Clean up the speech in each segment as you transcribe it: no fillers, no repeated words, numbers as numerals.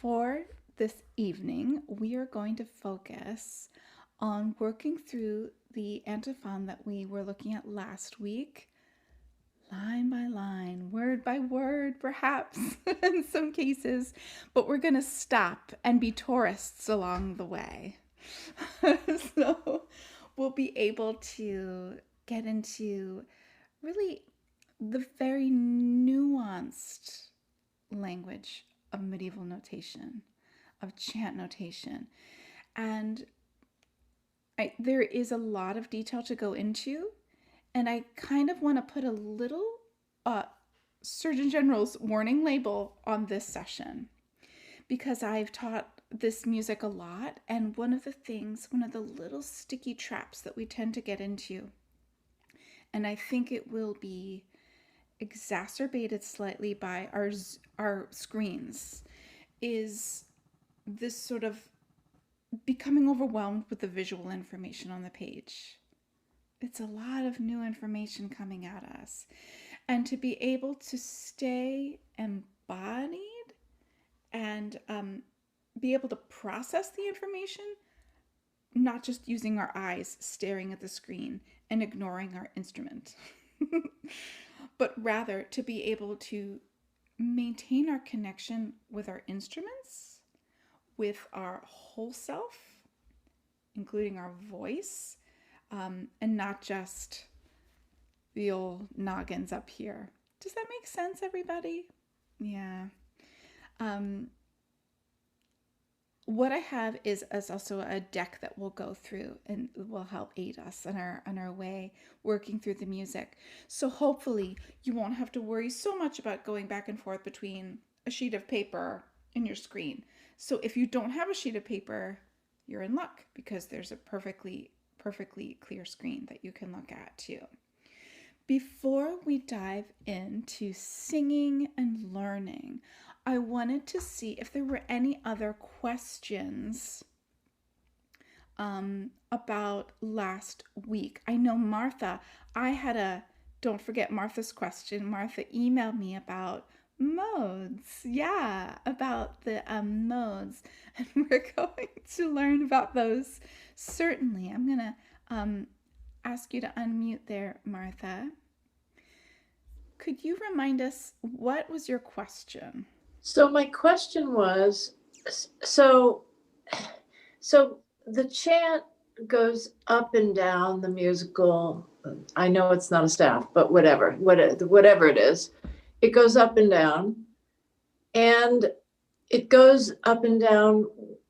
For this evening, we are going to focus on working through the antiphon that we were looking at last week, line by line, word by word, perhaps in some cases, but we're going to stop and be tourists along the way. So we'll be able to get into really the very nuanced language of medieval notation, of chant notation. And there is a lot of detail to go into, and I kind of want to put a little uh, Surgeon General's warning label on this session because I've taught this music a lot, and one of the little sticky traps that we tend to get into, and I think it will be exacerbated slightly by our screens, is this sort of becoming overwhelmed with the visual information on the page. It's a lot of new information coming at us. And to be able to stay embodied and be able to process the information, not just using our eyes staring at the screen and ignoring our instrument, but rather to be able to maintain our connection with our instruments, with our whole self, including our voice, and not just the old noggins up here. Does that make sense, everybody? Yeah. Um, what I have is also a deck that we'll go through and will help aid us on our way working through the music. So hopefully you won't have to worry so much about going back and forth between a sheet of paper and your screen. So if you don't have a sheet of paper, you're in luck because there's a perfectly clear screen that you can look at too. Before we dive into singing and learning, I wanted to see if there were any other questions about last week. I know Martha, don't forget Martha's question. Martha emailed me about modes. Yeah, about the modes. And we're going to learn about those. Certainly. I'm going to ask you to unmute there, Martha. Could you remind us, what was your question? So my question was, so the chant goes up and down the musical. I know it's not a staff, but whatever it is, it goes up and down, and it goes up and down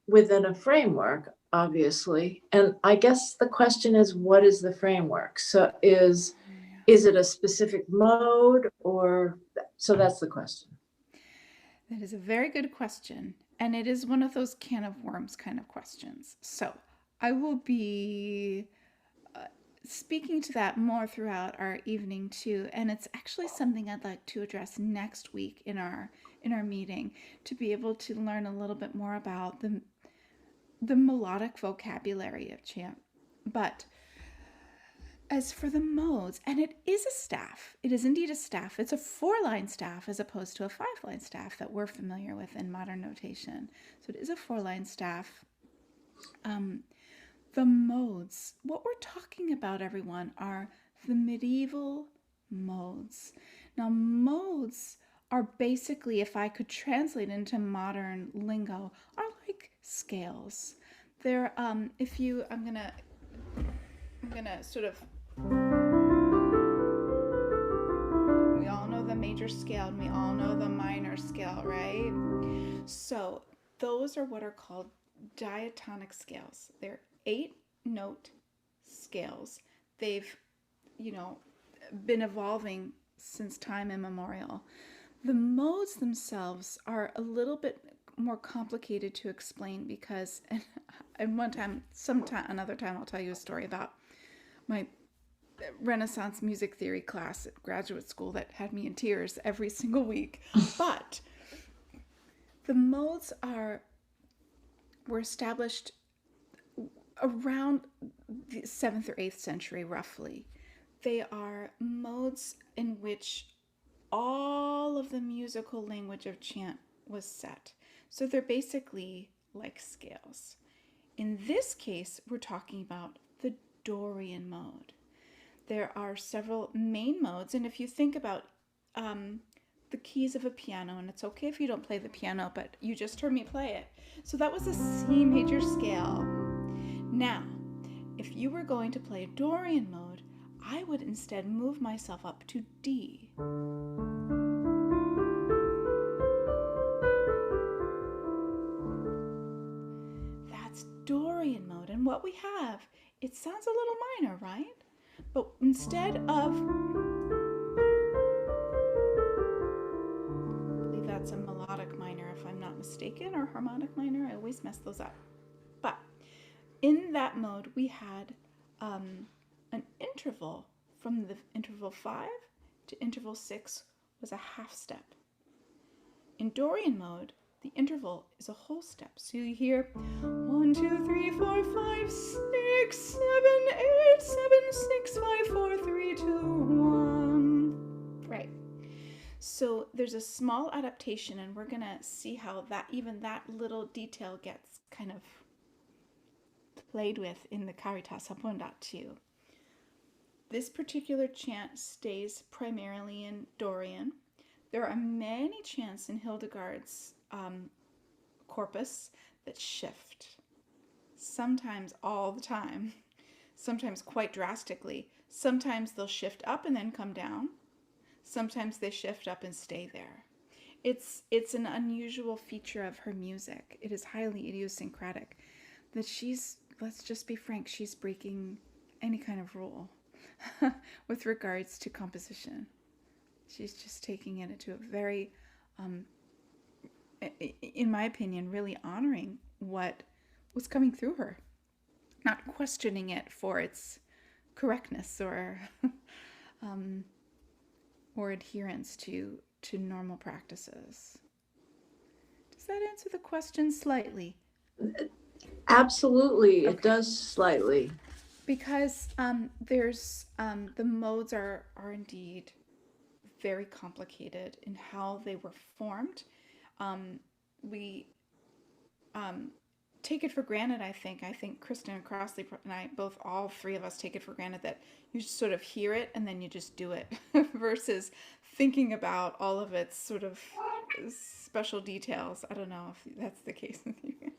within a framework, obviously. And I guess the question is, what is the framework? So is it a specific mode, or so? That's the question. That is a very good question. And it is one of those can of worms kind of questions. So I will be speaking to that more throughout our evening too. And it's actually something I'd like to address next week in our meeting, to be able to learn a little bit more about the melodic vocabulary of chant. But as for the modes, and it is a staff, it is indeed a staff. It's a 4-line staff as opposed to a 5-line staff that we're familiar with in modern notation. So it is a 4-line staff. The modes, what we're talking about, everyone, are the medieval modes. Now, modes are basically, if I could translate into modern lingo, are like scales. They're if you I'm gonna sort of, we all know the major scale and we all know the minor scale, right? So those are what are called diatonic scales. They're 8-note scales. They've, been evolving since time immemorial. The modes themselves are a little bit more complicated to explain because, and another time I'll tell you a story about my Renaissance music theory class at graduate school that had me in tears every single week. But the modes were established around the 7th or 8th century, roughly. They are modes in which all of the musical language of chant was set. So they're basically like scales. In this case, we're talking about the Dorian mode. There are several main modes, and if you think about the keys of a piano, and it's okay if you don't play the piano, but you just heard me play it. So that was a C major scale. Now, if you were going to play Dorian mode, I would instead move myself up to D. That's Dorian mode, and what we have, it sounds a little minor, right? But instead of, I believe that's a melodic minor if I'm not mistaken, or harmonic minor, I always mess those up. But in that mode, we had an interval from the interval 5 to interval 6 was a half step. In Dorian mode, the interval is a whole step. So you hear 1, 2, 3, 4, 5, 6, 7, 8, 7, 6, 5, 4, 3, 2, 1. Right. So there's a small adaptation, and we're going to see how that even that little detail gets kind of played with in the Caritas Hapon.2. This particular chant stays primarily in Dorian. There are many chants in Hildegard's corpus that shift, sometimes all the time, sometimes quite drastically. Sometimes they'll shift up and then come down. Sometimes they shift up and stay there. It's an unusual feature of her music. It is highly idiosyncratic that she's, let's just be frank, she's breaking any kind of rule with regards to composition. She's just taking it into a very, in my opinion, really honoring what was coming through her, not questioning it for its correctness or or adherence to normal practices. Does that answer the question slightly? Absolutely, okay. It does slightly. Because there's the modes are indeed very complicated in how they were formed. We take it for granted, I think Kristen and Crossley and I both, all three of us, take it for granted that you just sort of hear it and then you just do it versus thinking about all of its sort of special details. I don't know if that's the case with you guys.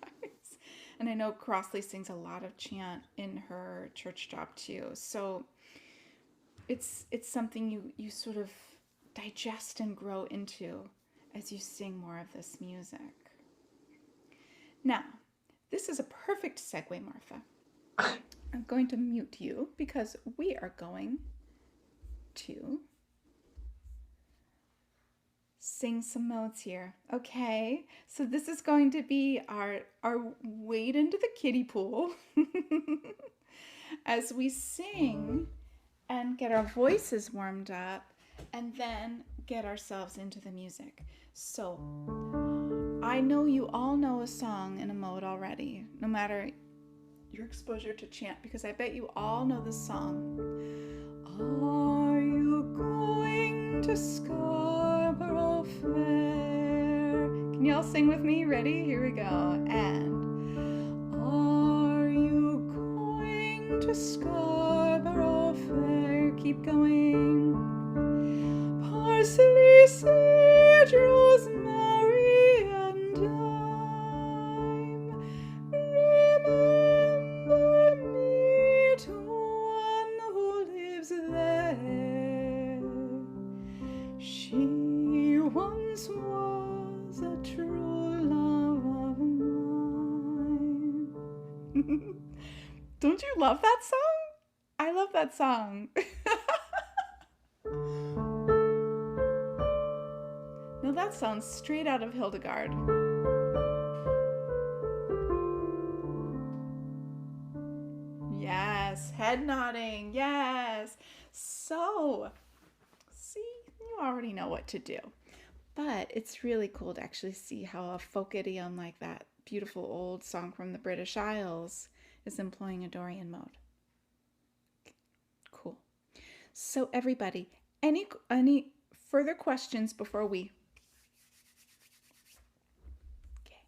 And I know Crossley sings a lot of chant in her church job too. So it's something you sort of digest and grow into as you sing more of this music. Now, this is a perfect segue, Martha. I'm going to mute you because we are going to sing some modes here. Okay, so this is going to be our wade into the kiddie pool as we sing and get our voices warmed up and then get ourselves into the music. So I know you all know a song in a mode already, no matter your exposure to chant, because I bet you all know this song. Are you going to Scarborough Fair? Can you all sing with me? Ready? Here we go. And are you going to Scarborough Fair? Keep going. Parsley, sage, rosemary, and thyme. Remember me to one who lives there. She once was a true love of mine. Don't you love that song? I love that song. Now that sounds straight out of Hildegard. Yes, head nodding, yes. So, see, you already know what to do. But it's really cool to actually see how a folk idiom like that beautiful old song from the British Isles is employing a Dorian mode. Cool. So everybody, any further questions before we... Okay.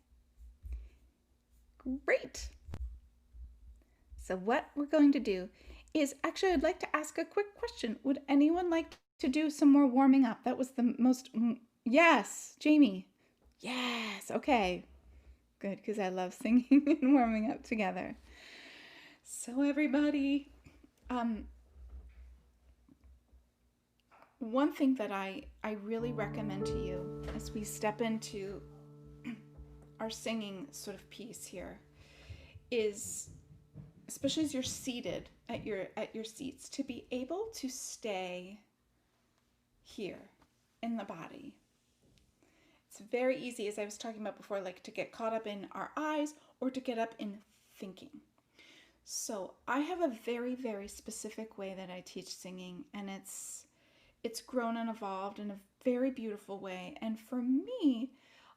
Great. So what we're going to do is, actually, I'd like to ask a quick question. Would anyone like to do some more warming up? That was the most, yes, Jamie. Yes, okay. Good, because I love singing and warming up together. So everybody, one thing that I really recommend to you as we step into our singing sort of piece here is, especially as you're seated at your seats, to be able to stay here in the body. It's very easy, as I was talking about before, like to get caught up in our eyes or to get up in thinking. So I have a very, very specific way that I teach singing, and it's grown and evolved in a very beautiful way. And for me,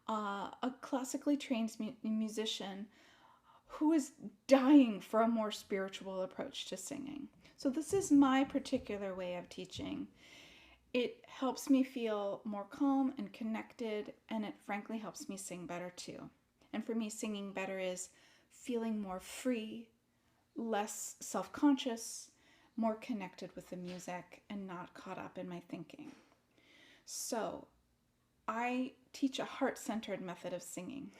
a classically trained musician who is dying for a more spiritual approach to singing. So this is my particular way of teaching. It helps me feel more calm and connected, and it frankly helps me sing better too. And for me, singing better is feeling more free, less self-conscious, more connected with the music, and not caught up in my thinking. So I teach a heart-centered method of singing.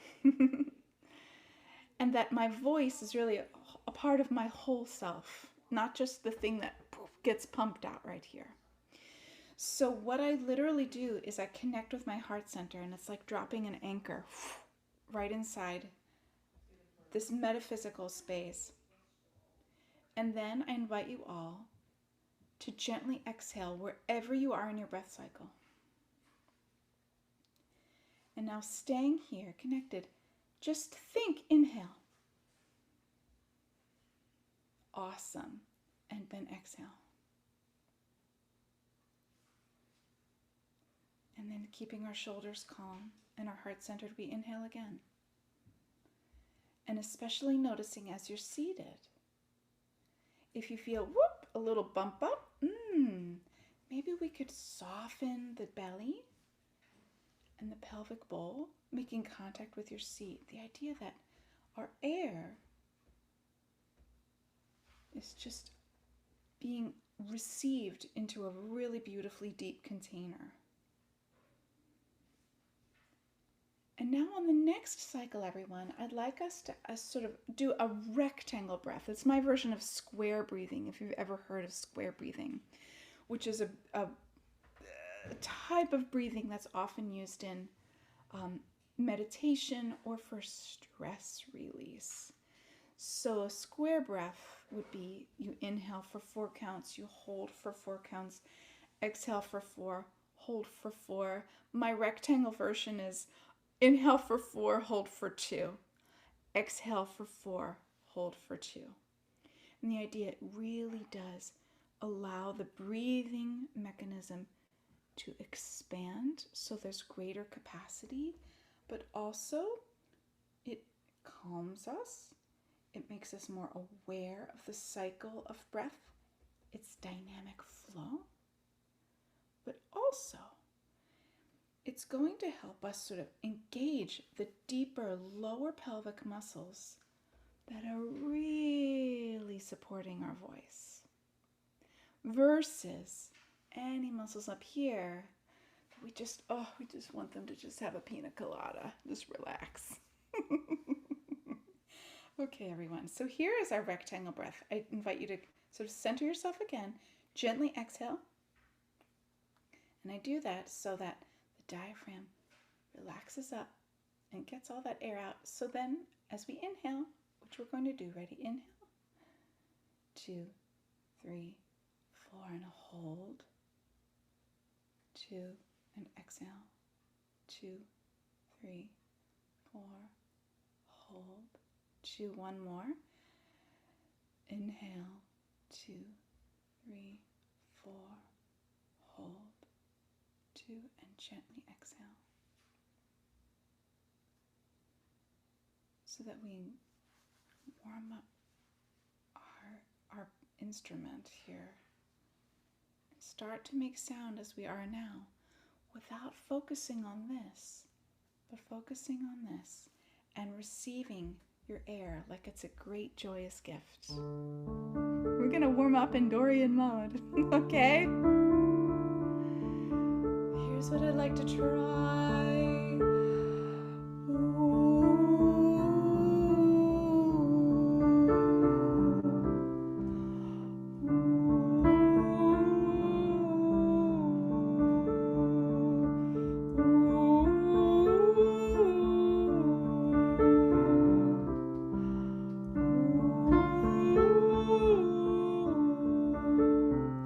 And that my voice is really a part of my whole self, not just the thing that gets pumped out right here. So what I literally do is I connect with my heart center, and it's like dropping an anchor right inside this metaphysical space. And then I invite you all to gently exhale wherever you are in your breath cycle. And now, staying here connected, just think, inhale. Awesome. And then exhale. And then, keeping our shoulders calm and our heart centered, we inhale again. And especially noticing as you're seated, if you feel a little bump up, maybe we could soften the belly and the pelvic bowl, making contact with your seat. The idea that our air is just being received into a really beautifully deep container. And now on the next cycle, everyone, I'd like us to sort of do a rectangle breath. It's my version of square breathing, if you've ever heard of square breathing, which is a type of breathing that's often used in meditation or for stress release. So a square breath would be, you inhale for 4 counts, you hold for 4 counts, exhale for 4, hold for 4. My rectangle version is inhale for 4, hold for 2. Exhale for 4, hold for 2. And the idea, it really does allow the breathing mechanism to expand so there's greater capacity, but also it calms us. It makes us more aware of the cycle of breath, its dynamic flow, but also it's going to help us sort of engage the deeper lower pelvic muscles that are really supporting our voice, versus any muscles up here that we just want them to just have a pina colada, just relax. Okay, everyone, so here is our rectangle breath. I invite you to sort of center yourself again, gently exhale, and I do that so that the diaphragm relaxes up and gets all that air out. So then, as we inhale, which we're going to do, ready? Inhale, 2, 3, 4, and hold, 2, and exhale, 2, 3, 4, hold, 2, one more, inhale, 2, 3, 4, hold, 2, and gently exhale. So that we warm up our instrument here and start to make sound as we are now, without focusing on this, but focusing on this and receiving your air like it's a great, joyous gift. We're gonna warm up in Dorian mode, okay? Here's what I'd like to try.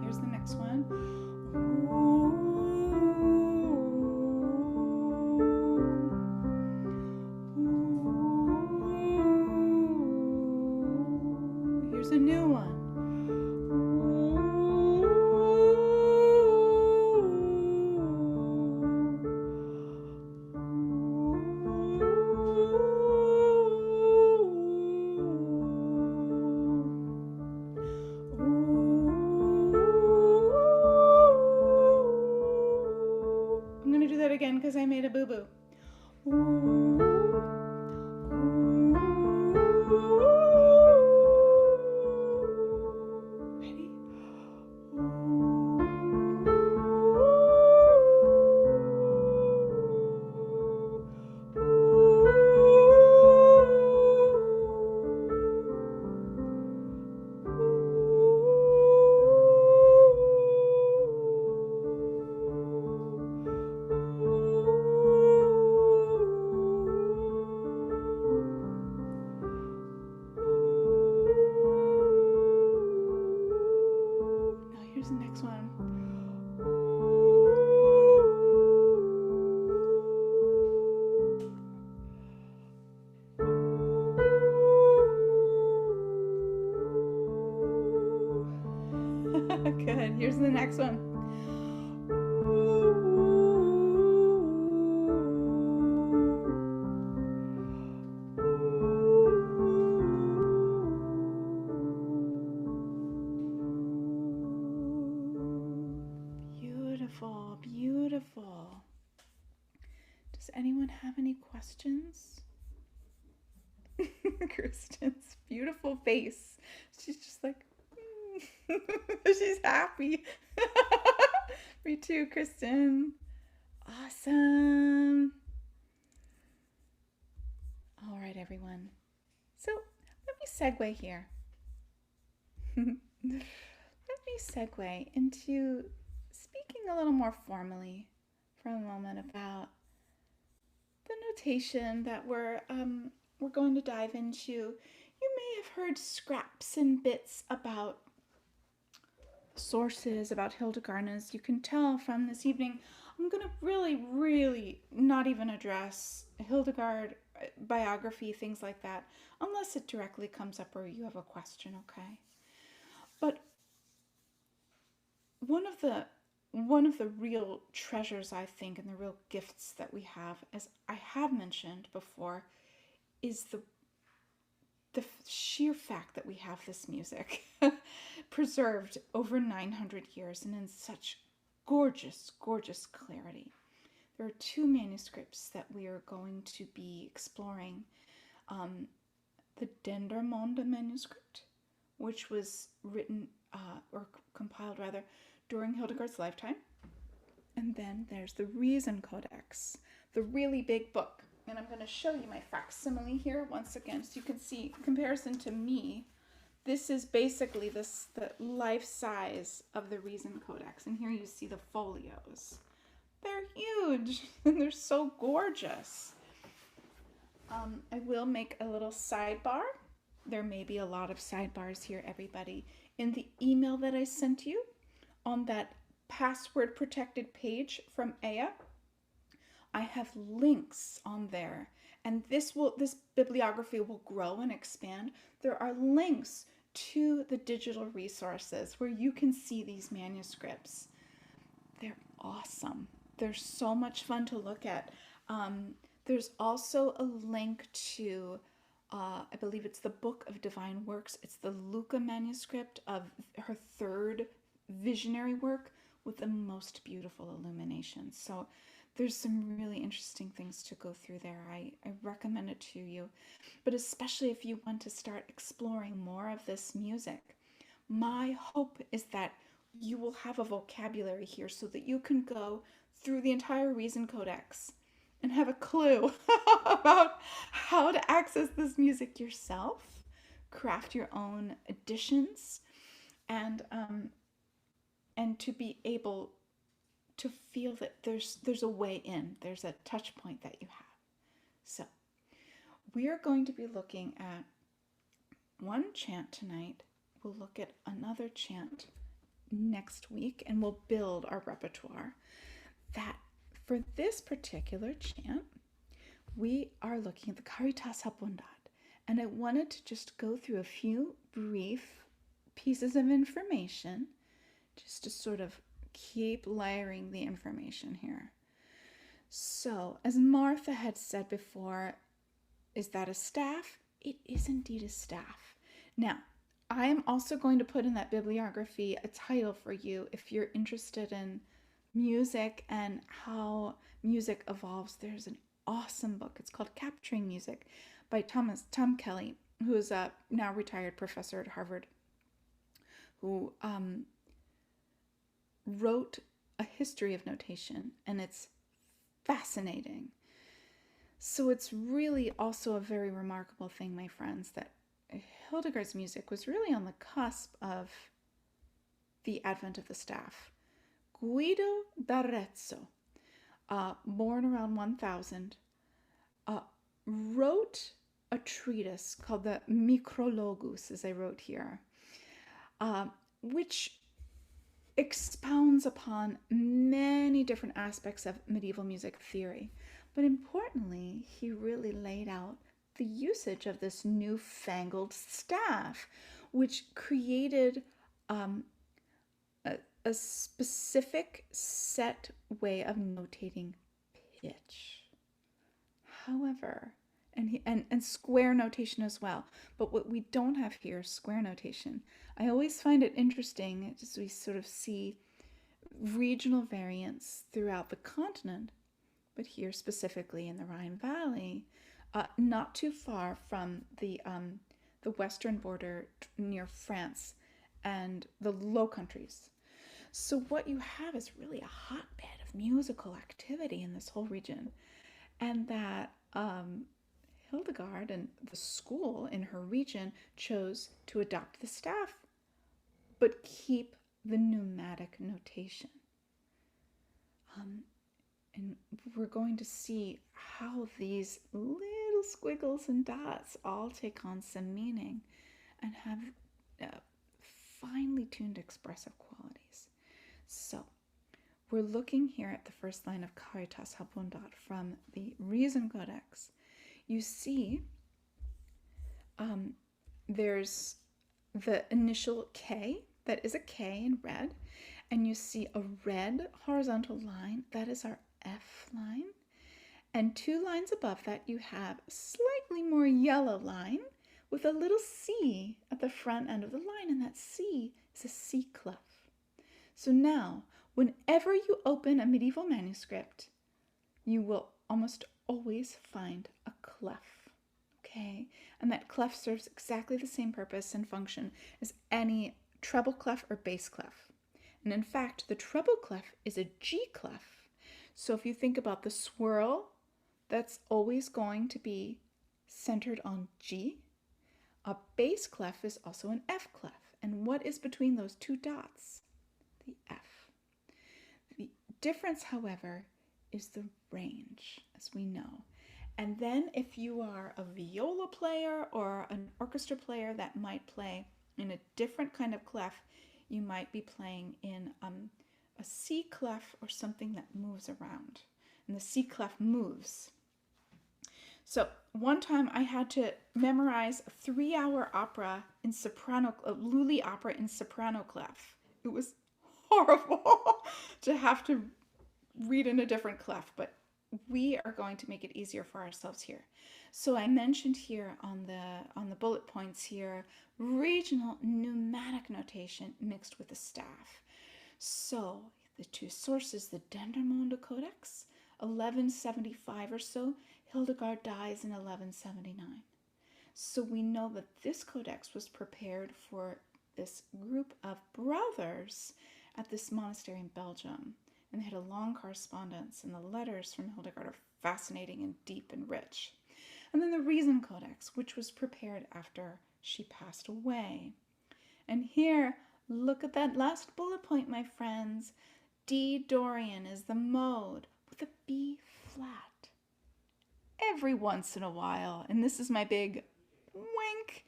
Here's the next one. Here's a new one. I'm gonna do that again because I made a boo-boo. Ready? Now here's the next one. Good. Here's the next one. Beautiful, beautiful. Does anyone have any questions? Kristen's beautiful face. She's just like, she's happy. Me too, Kristen. Awesome. All right, everyone. So let me segue here. Let me segue into speaking a little more formally for a moment about the notation that we're going to dive into. You may have heard scraps and bits about sources about Hildegard, and as you can tell from this evening, I'm going to really not even address Hildegard biography, things like that, unless it directly comes up or you have a question, okay? But one of the real treasures, I think, and the real gifts that we have, as I have mentioned before, is the sheer fact that we have this music preserved over 900 years and in such gorgeous, gorgeous clarity. There are two manuscripts that we are going to be exploring. The Dendermonde manuscript, which was written or compiled rather during Hildegard's lifetime. And then there's the Reason Codex, the really big book. And I'm going to show you my facsimile here once again so you can see comparison to me. This is basically the life size of the Reason Codex. And here you see the folios. They're huge and they're so gorgeous. I will make a little sidebar. There may be a lot of sidebars here, everybody. In the email that I sent you on that password protected page from Aya, I have links on there, and this bibliography will grow and expand. There are links to the digital resources where you can see these manuscripts. They're awesome. They're so much fun to look at. There's also a link to, I believe it's the Book of Divine Works. It's the Lucca manuscript of her third visionary work with the most beautiful illuminations. So There's some really interesting things to go through there. I recommend it to you, but especially if you want to start exploring more of this music. My hope is that you will have a vocabulary here so that you can go through the entire Reason Codex and have a clue about how to access this music yourself, craft your own additions, and to be able to feel that there's a way in, there's a touch point that you have. So we are going to be looking at one chant tonight. We'll look at another chant next week, and we'll build our repertoire. That for this particular chant, we are looking at the Caritas Abundat, and I wanted to just go through a few brief pieces of information just to sort of keep layering the information here. So, as Martha had said before, is that a staff? It is indeed a staff. Now, I am also going to put in that bibliography a title for you if you're interested in music and how music evolves. There's an awesome book. It's called Capturing Music by Tom Kelly, who is a now retired professor at Harvard, who wrote a history of notation, and it's fascinating. So it's really also a very remarkable thing, my friends, that Hildegard's music was really on the cusp of the advent of the staff. Guido d'Arezzo, born around 1000, wrote a treatise called the Micrologus, as I wrote here, which expounds upon many different aspects of medieval music theory. But importantly, he really laid out the usage of this newfangled staff, which created a specific set way of notating pitch. However, and square notation as well. But what we don't have here is square notation. I always find it interesting as we sort of see regional variants throughout the continent, but here specifically in the Rhine Valley, not too far from the western border near France and the Low Countries. So what you have is really a hotbed of musical activity in this whole region, and that Hildegard and the school in her region chose to adopt the staff, but keep the pneumatic notation. And we're going to see how these little squiggles and dots all take on some meaning and have finely tuned expressive qualities. So we're looking here at the first line of Caritas Abundat from the Reason Codex. You see there's the initial K, that is a K in red, and you see a red horizontal line, that is our F line, and 2 lines above that you have a slightly more yellow line with a little C at the front end of the line, and that C is a C clef. So now, whenever you open a medieval manuscript, you will almost always find a clef, okay? And that clef serves exactly the same purpose and function as any treble clef or bass clef. And in fact, the treble clef is a G clef. So if you think about the swirl, that's always going to be centered on G. A bass clef is also an F clef. And what is between those 2 dots? The F. The difference, however, is the range, as we know. And then if you are a viola player or an orchestra player that might play in a different kind of clef, you might be playing in a C clef or something that moves around. And the C clef moves. So one time I had to memorize a 3-hour opera in soprano, a Lully opera in soprano clef. It was horrible to have to read in a different clef, but we are going to make it easier for ourselves here. So I mentioned here on the bullet points here, regional pneumatic notation mixed with the staff. So the 2 sources, the Dendermonde Codex 1175 or so. Hildegard dies in 1179. So we know that this codex was prepared for this group of brothers at this monastery in Belgium. And they had a long correspondence, and the letters from Hildegard are fascinating and deep and rich. And then the Reason Codex, which was prepared after she passed away. And here, look at that last bullet point, my friends. D Dorian is the mode with a B flat. Every once in a while, and this is my big wink,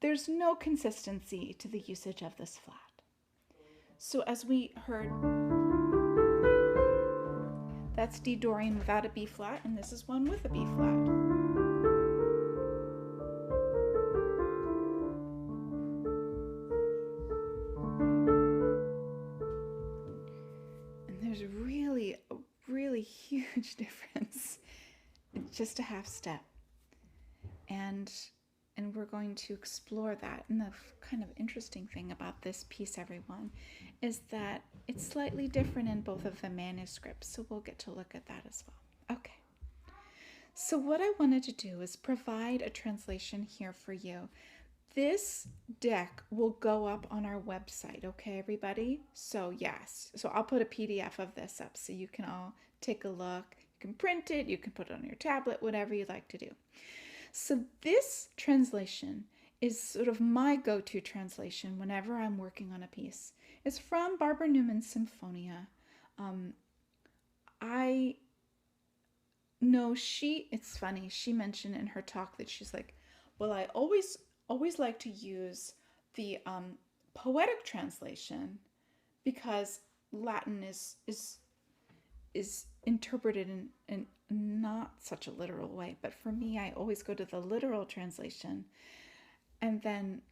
there's no consistency to the usage of this flat. So as we heard, that's D Dorian without a B flat, and this is one with a B flat. And there's really a really huge difference. It's just a half step. And we're going to explore that. And the kind of interesting thing about this piece, everyone, is that it's slightly different in both of the manuscripts. So we'll get to look at that as well. Okay. So what I wanted to do is provide a translation here for you. This deck will go up on our website, okay, everybody? So yes, so I'll put a PDF of this up so you can all take a look. You can print it, you can put it on your tablet, whatever you'd like to do. So this translation is sort of my go-to translation whenever I'm working on a piece. It's from Barbara Newman's Symphonia. I know it's funny, she mentioned in her talk that she's like, well, I always like to use the poetic translation because Latin is interpreted in not such a literal way. But for me, I always go to the literal translation, and then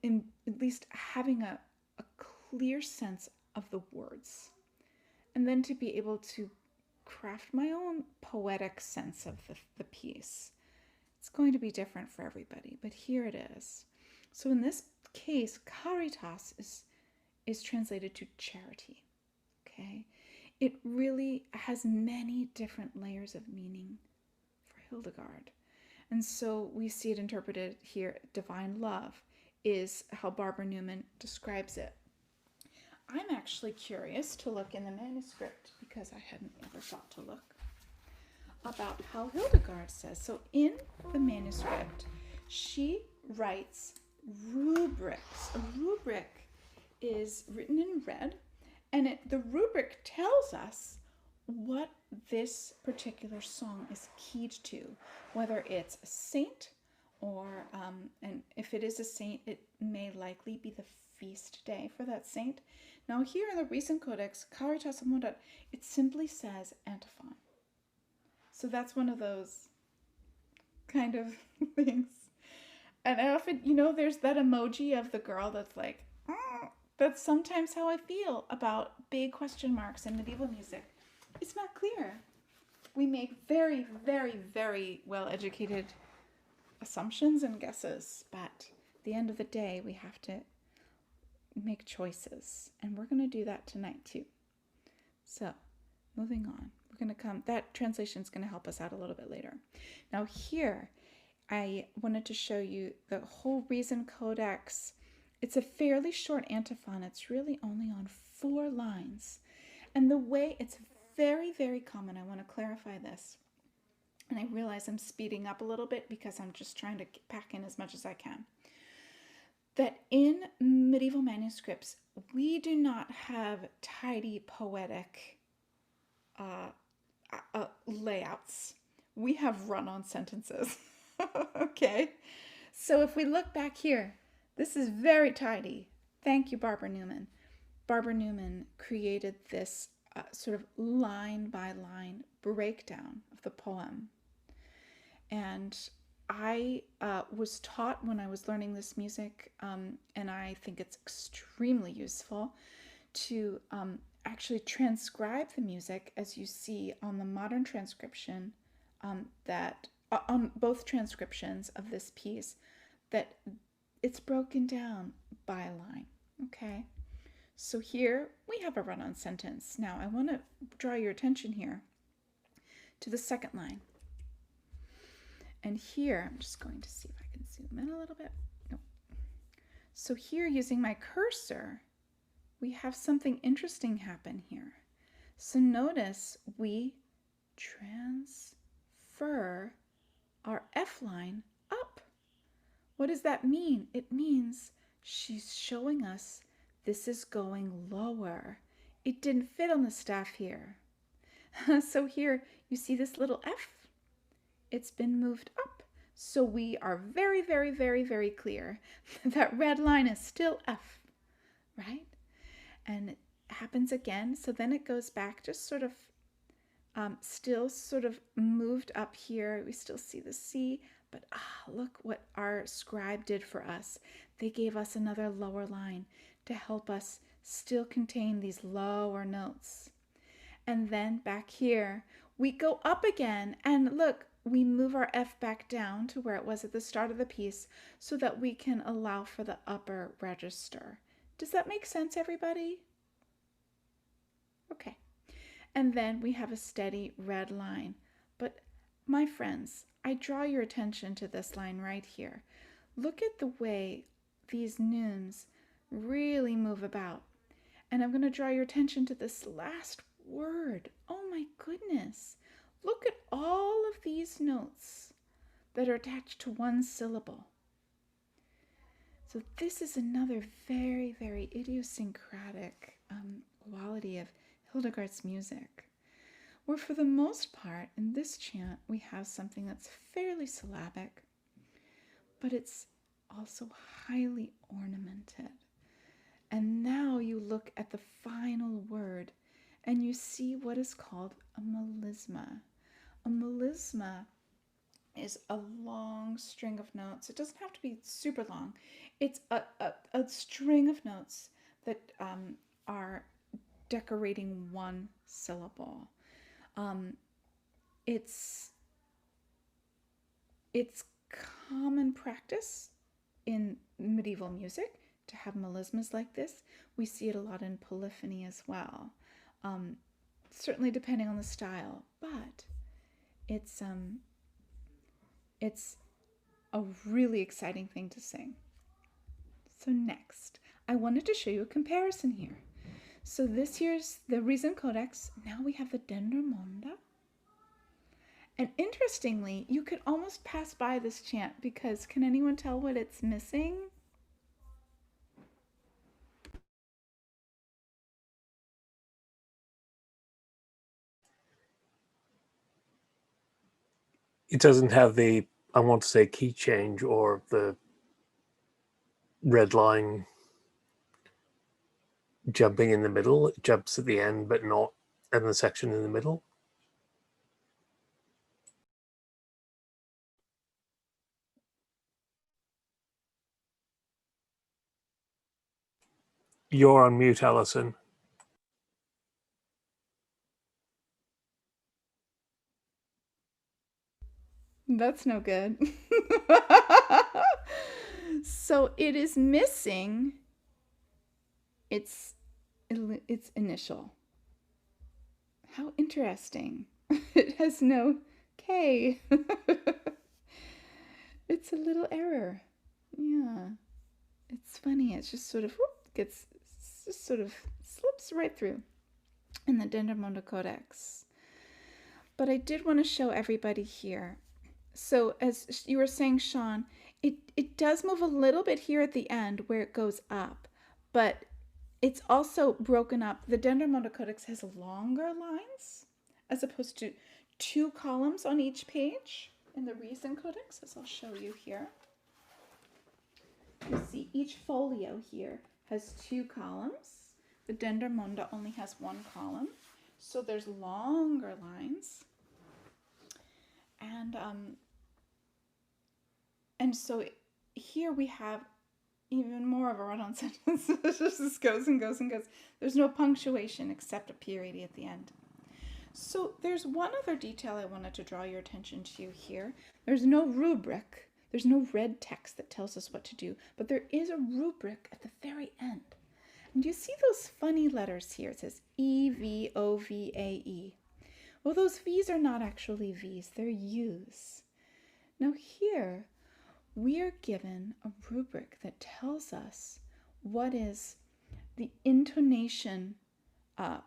in at least having a clear sense of the words, and then to be able to craft my own poetic sense of the piece. It's going to be different for everybody, but here it is. So in this case, caritas is translated to charity, okay? It really has many different layers of meaning for Hildegard. And so we see it interpreted here. Divine love is how Barbara Newman describes it. I'm actually curious to look in the manuscript because I hadn't ever thought to look about how Hildegard says. So in the manuscript, she writes rubrics. A rubric is written in red, and the rubric tells us what this particular song is keyed to, whether it's a saint or, and if it is a saint, it may likely be the feast day for that saint. Now here in the Reason Codex, Caritas Amodat, it simply says antiphon. So that's one of those kind of things. And I often, there's that emoji of the girl that's like, that's sometimes how I feel about big question marks in medieval music. It's not clear. We make very, very, very well-educated assumptions and guesses, but at the end of the day, we have to make choices. And we're going to do that tonight too. So, moving on. That translation is going to help us out a little bit later. Now here, I wanted to show you the whole Reason Codex. It's a fairly short antiphon. It's really only on 4 lines. And the way it's very, very common, I want to clarify this. And I realize I'm speeding up a little bit because I'm just trying to pack in as much as I can. That in medieval manuscripts, we do not have tidy poetic layouts. We have run-on sentences. Okay? So if we look back here, this is very tidy. Thank you, Barbara Newman. Barbara Newman created this sort of line-by-line breakdown of the poem. And I was taught when I was learning this music, and I think it's extremely useful to actually transcribe the music, as you see on the modern transcription, that on both transcriptions of this piece, that it's broken down by line. Okay, so here we have a run-on sentence. Now I want to draw your attention here to the second line. And here, I'm just going to see if I can zoom in a little bit. Nope. So here, using my cursor, we have something interesting happen here. So notice we transfer our F line up. What does that mean? It means she's showing us this is going lower. It didn't fit on the staff here. So here you see this little F. It's been moved up. So we are very, very, very, very clear that red line is still F, right? And it happens again. So then it goes back, just sort of still sort of moved up here. We still see the C, but look what our scribe did for us. They gave us another lower line to help us still contain these lower notes. And then back here, we go up again, and look, we move our F back down to where it was at the start of the piece so that we can allow for the upper register. Does that make sense, everybody? Okay. And then we have a steady red line. But my friends, I draw your attention to this line right here. Look at the way these neumes really move about. And I'm going to draw your attention to this last word. Oh my goodness. Look at all of these notes that are attached to one syllable. So this is another very, very idiosyncratic quality of Hildegard's music, where for the most part in this chant we have something that's fairly syllabic, but it's also highly ornamented. And now you look at the final word and you see what is called a melisma. A melisma is a long string of notes. It doesn't have to be super long. It's a string of notes that are decorating one syllable. It's common practice in medieval music to have melismas like this. We see it a lot in polyphony as well, certainly depending on the style, but it's a really exciting thing to sing. So next, I wanted to show you a comparison here. So this here's the Riesen Codex. Now we have the Dendermonde. And interestingly, you could almost pass by this chant because can anyone tell what it's missing? It doesn't have the, I want to say, key change or the red line jumping in the middle. It jumps at the end, but not in the section in the middle. You're on mute, Alison. That's no good. So it is missing its initial. How interesting. It has no K. It's a little error. Yeah. It's funny. It's just sort of slips right through in the Dendermonde Codex. But I did want to show everybody here. So as you were saying, Sean, it does move a little bit here at the end where it goes up, but it's also broken up. The Dendermonde Codex has longer lines as opposed to 2 columns on each page in the Riesen Codex, as I'll show you here. You see each folio here has 2 columns. The Dendermonde only has 1 column, so there's longer lines. And so here we have even more of a run-on sentence. This goes and goes and goes. There's no punctuation except a period at the end. So there's one other detail I wanted to draw your attention to here. There's no rubric. There's no red text that tells us what to do, but there is a rubric at the very end. And you see those funny letters here? It says E-V-O-V-A-E. Well, those V's are not actually V's, they're U's. Now here, we are given a rubric that tells us what is the intonation, not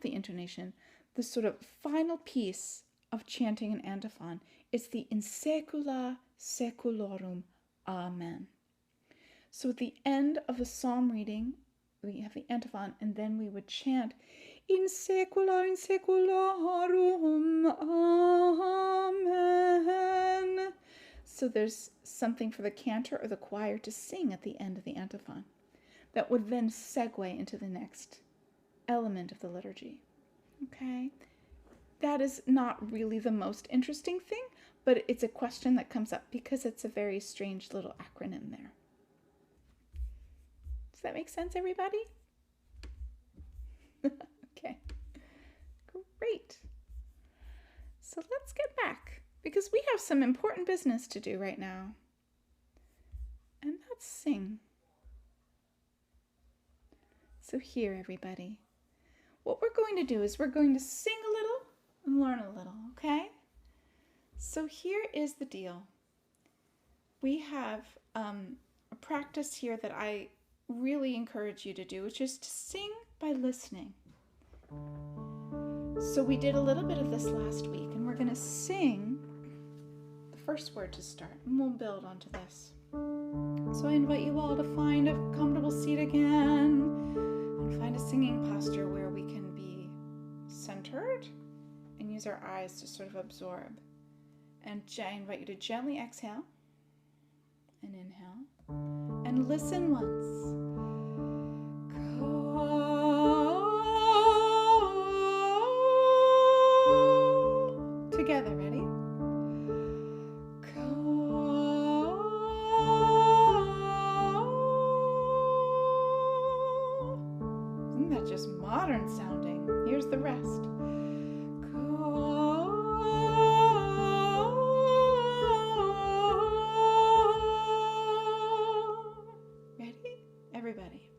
the intonation, the sort of final piece of chanting an antiphon. It's the in secula seculorum, amen. So at the end of a psalm reading, we have the antiphon, and then we would chant in seculorum, amen. So there's something for the cantor or the choir to sing at the end of the antiphon that would then segue into the next element of the liturgy. Okay? That is not really the most interesting thing, but it's a question that comes up because it's a very strange little acronym there. Does that make sense, everybody? Okay. Great. So let's get back, because we have some important business to do right now. And that's sing. So here, everybody, what we're going to do is we're going to sing a little and learn a little, okay? So here is the deal. We have a practice here that I really encourage you to do, which is to sing by listening. So we did a little bit of this last week, and we're going to sing the first word to start, and we'll build onto this. So I invite you all to find a comfortable seat again and find a singing posture where we can be centered and use our eyes to sort of absorb. And I invite you to gently exhale and inhale and listen once. Together, ready? Isn't that just modern sounding? Here's the rest. Ready? Everybody.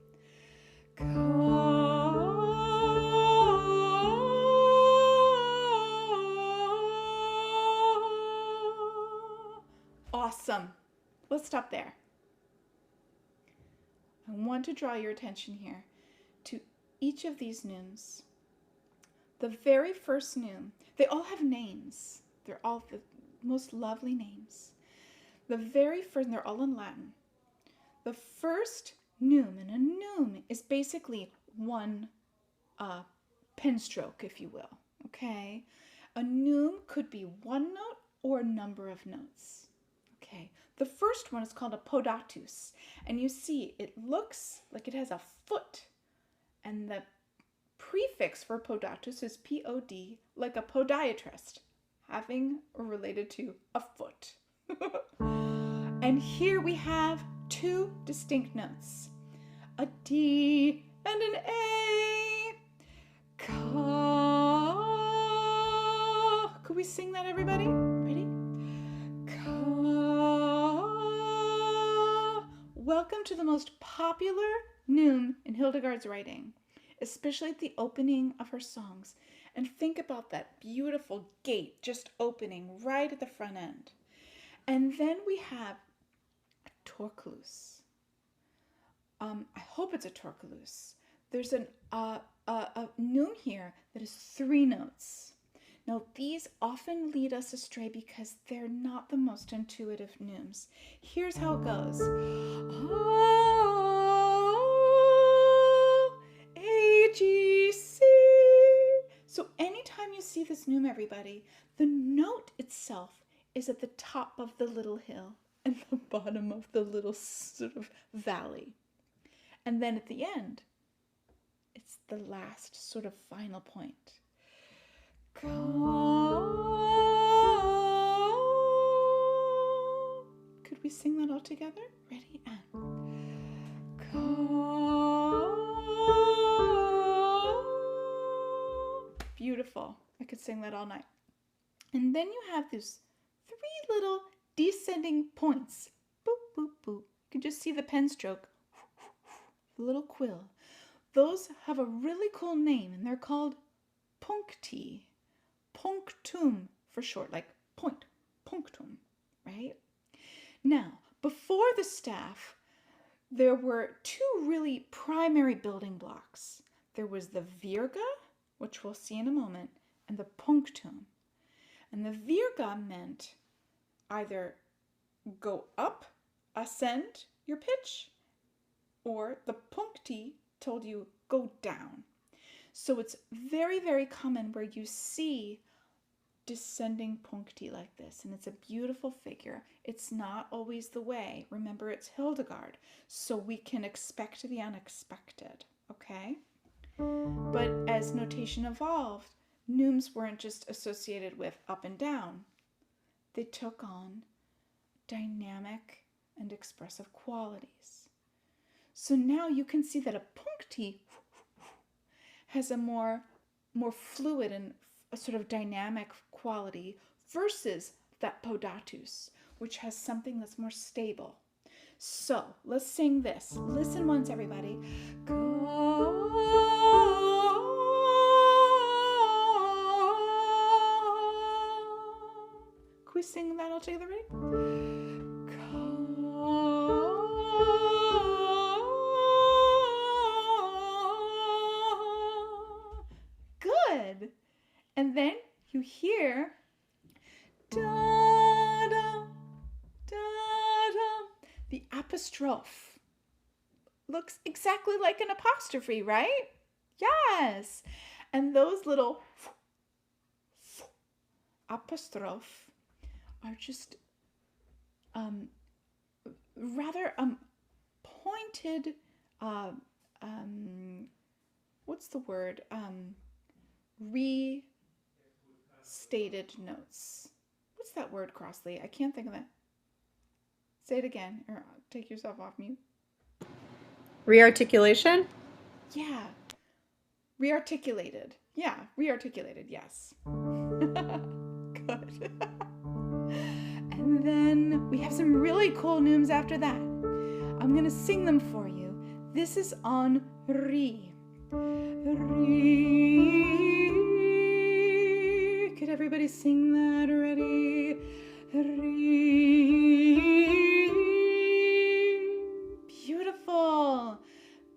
Awesome. Let's stop there. I want to draw your attention here to each of these neumes. The very first neume, they all have names. They're all the most lovely names. The very first, they're all in Latin. The first neume, and a neume is basically one pen stroke, if you will, okay? A neume could be one note or a number of notes. Okay, the first one is called a podatus, and you see it looks like it has a foot, and the prefix for podatus is P-O-D, like a podiatrist, having or related to a foot. And here we have two distinct notes, a D and an A. Ka. Could we sing that, everybody? Ready? Welcome to the most popular neume in Hildegard's writing, especially at the opening of her songs. And think about that beautiful gate just opening right at the front end. And then we have a torculus. I hope it's a torculus. There's a neume here that is 3 notes. Now, these often lead us astray because they're not the most intuitive neumes. Here's how it goes. A, G, C. So anytime you see this neume, everybody, the note itself is at the top of the little hill and the bottom of the little sort of valley. And then at the end, it's the last sort of final point. Could we sing that all together? Ready? And beautiful. I could sing that all night. And then you have these 3 little descending points. Boop, boop, boop. You can just see the pen stroke. The little quill. those have a really cool name, and they're called puncti. Punctum for short, like point, punctum, right? Now, before the staff, there were two really primary building blocks. There was the virga, which we'll see in a moment, and the punctum. And the virga meant either go up, ascend your pitch, or the puncti told you go down. So it's very, very common where you see descending puncti like this, and it's a beautiful figure. It's not always the way. Remember, it's Hildegard, so we can expect the unexpected, okay? But as notation evolved, neumes weren't just associated with up and down. They took on dynamic and expressive qualities. So now you can see that a puncti has a more fluid and a sort of dynamic quality versus that podatus, which has something that's more stable. So let's sing this. Listen once, everybody. Can we sing that all together? Ready? Good. And then you hear da da da da. The apostrophe looks exactly like an apostrophe, right? Yes. And those little apostrophe are just rather pointed what's the word? Restated notes. What's that word, Crossley? I can't think of it. Say it again, or take yourself off mute. Rearticulation? Yeah. Rearticulated. Yeah, rearticulated, yes. Good. And then we have some really cool neumes after that. I'm going to sing them for you. This is on Re. Re. Could everybody sing that already? Re. Beautiful.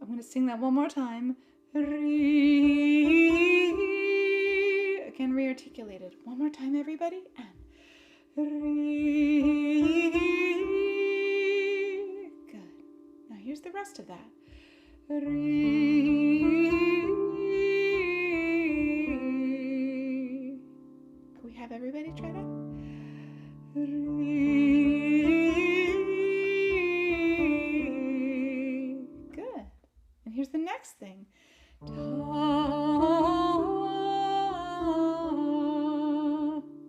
I'm going to sing that one more time. Re. Again, rearticulated. One more time, everybody. And re. Good. Now here's the rest of that. Re. Can we have everybody try that? Re. Good. And here's the next thing. Ta.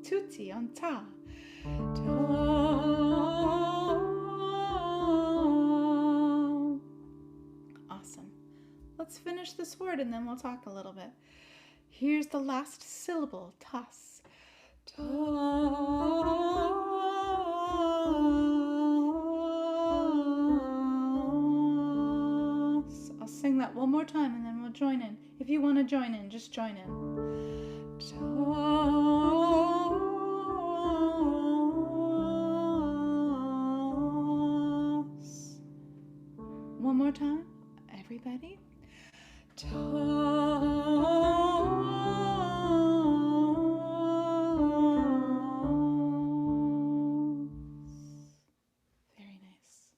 Tutti on ta. Ta. Awesome. Let's finish this word and then we'll talk a little bit. Here's the last syllable, tas. Tas. I'll sing that one more time and then we'll join in. If you want to join in, just join in. Tas. One more time, everybody. Very nice.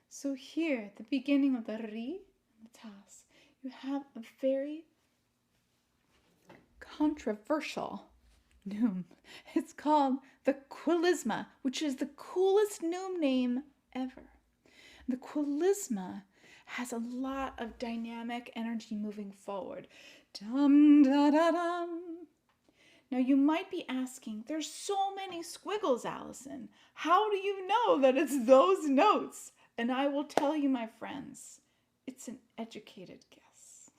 So here, at the beginning of the ri and the tas, you have a very controversial neume. It's called the quilisma, which is the coolest neume name ever. The quilisma has a lot of dynamic energy moving forward. Dum da da dum. Now you might be asking, there's so many squiggles, Allison. How do you know that it's those notes? And I will tell you, my friends, it's an educated guess.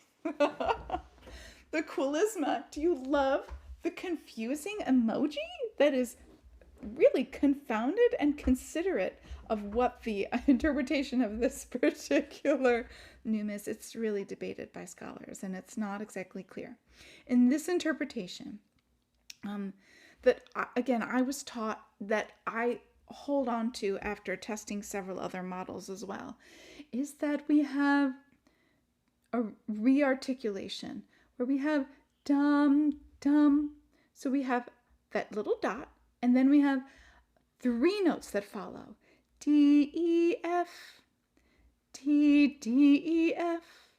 The quilisma. Do you love the confusing emoji that is really confounded and considerate of what the interpretation of this particular noom is. It's really debated by scholars, and it's not exactly clear. In this interpretation, again, I was taught that I hold on to after testing several other models as well, is that we have a rearticulation where we have dum dum. So we have that little dot, and then we have 3 notes that follow. D, E, F, D, D, E, F,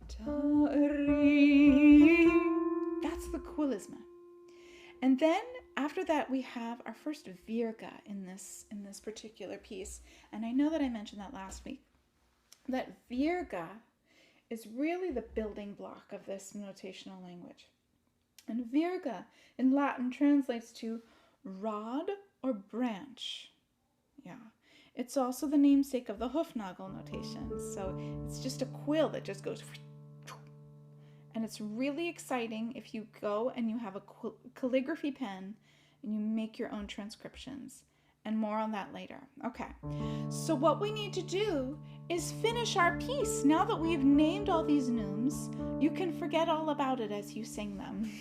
da, re. That's the quilisma. And then after that, we have our first virga in this particular piece. And I know that I mentioned that last week. That virga is really the building block of this notational language. And virga in Latin translates to rod or branch. Yeah. It's also the namesake of the Hufnagel notation. So it's just a quill that just goes. And it's really exciting if you go and you have a calligraphy pen and you make your own transcriptions. And more on that later. Okay, so what we need to do is finish our piece. Now that we've named all these nooms, you can forget all about it as you sing them.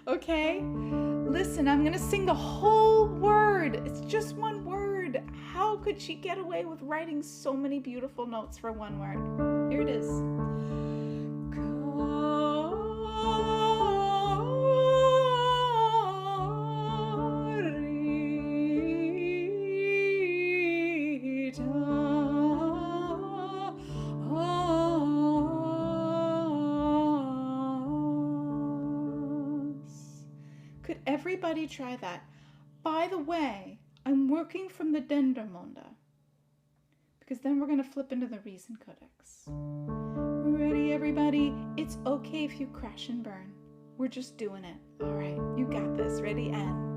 Okay? Listen, I'm going to sing the whole word. It's just one word. How could she get away with writing so many beautiful notes for one word? Here it is. Could everybody try that? By the way, I'm working from the Dendermonde, because then we're going to flip into the Reason Codex. Ready, everybody? It's okay if you crash and burn. We're just doing it. All right, you got this. Ready, and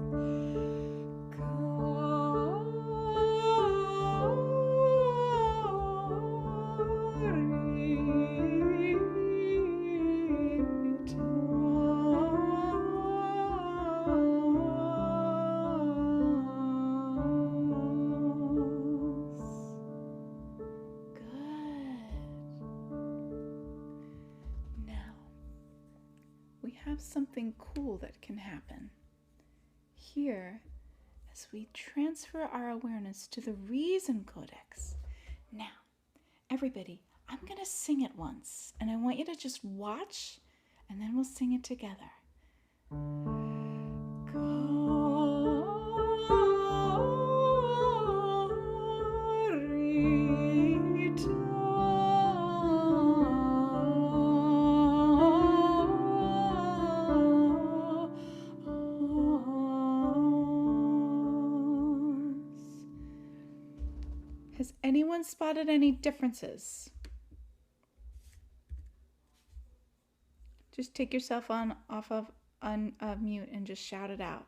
something cool that can happen here as we transfer our awareness to the Reason Codex. Now, everybody, I'm going to sing it once, and I want you to just watch, and then we'll sing it together. Has anyone spotted any differences? Just take yourself off of mute and just shout it out.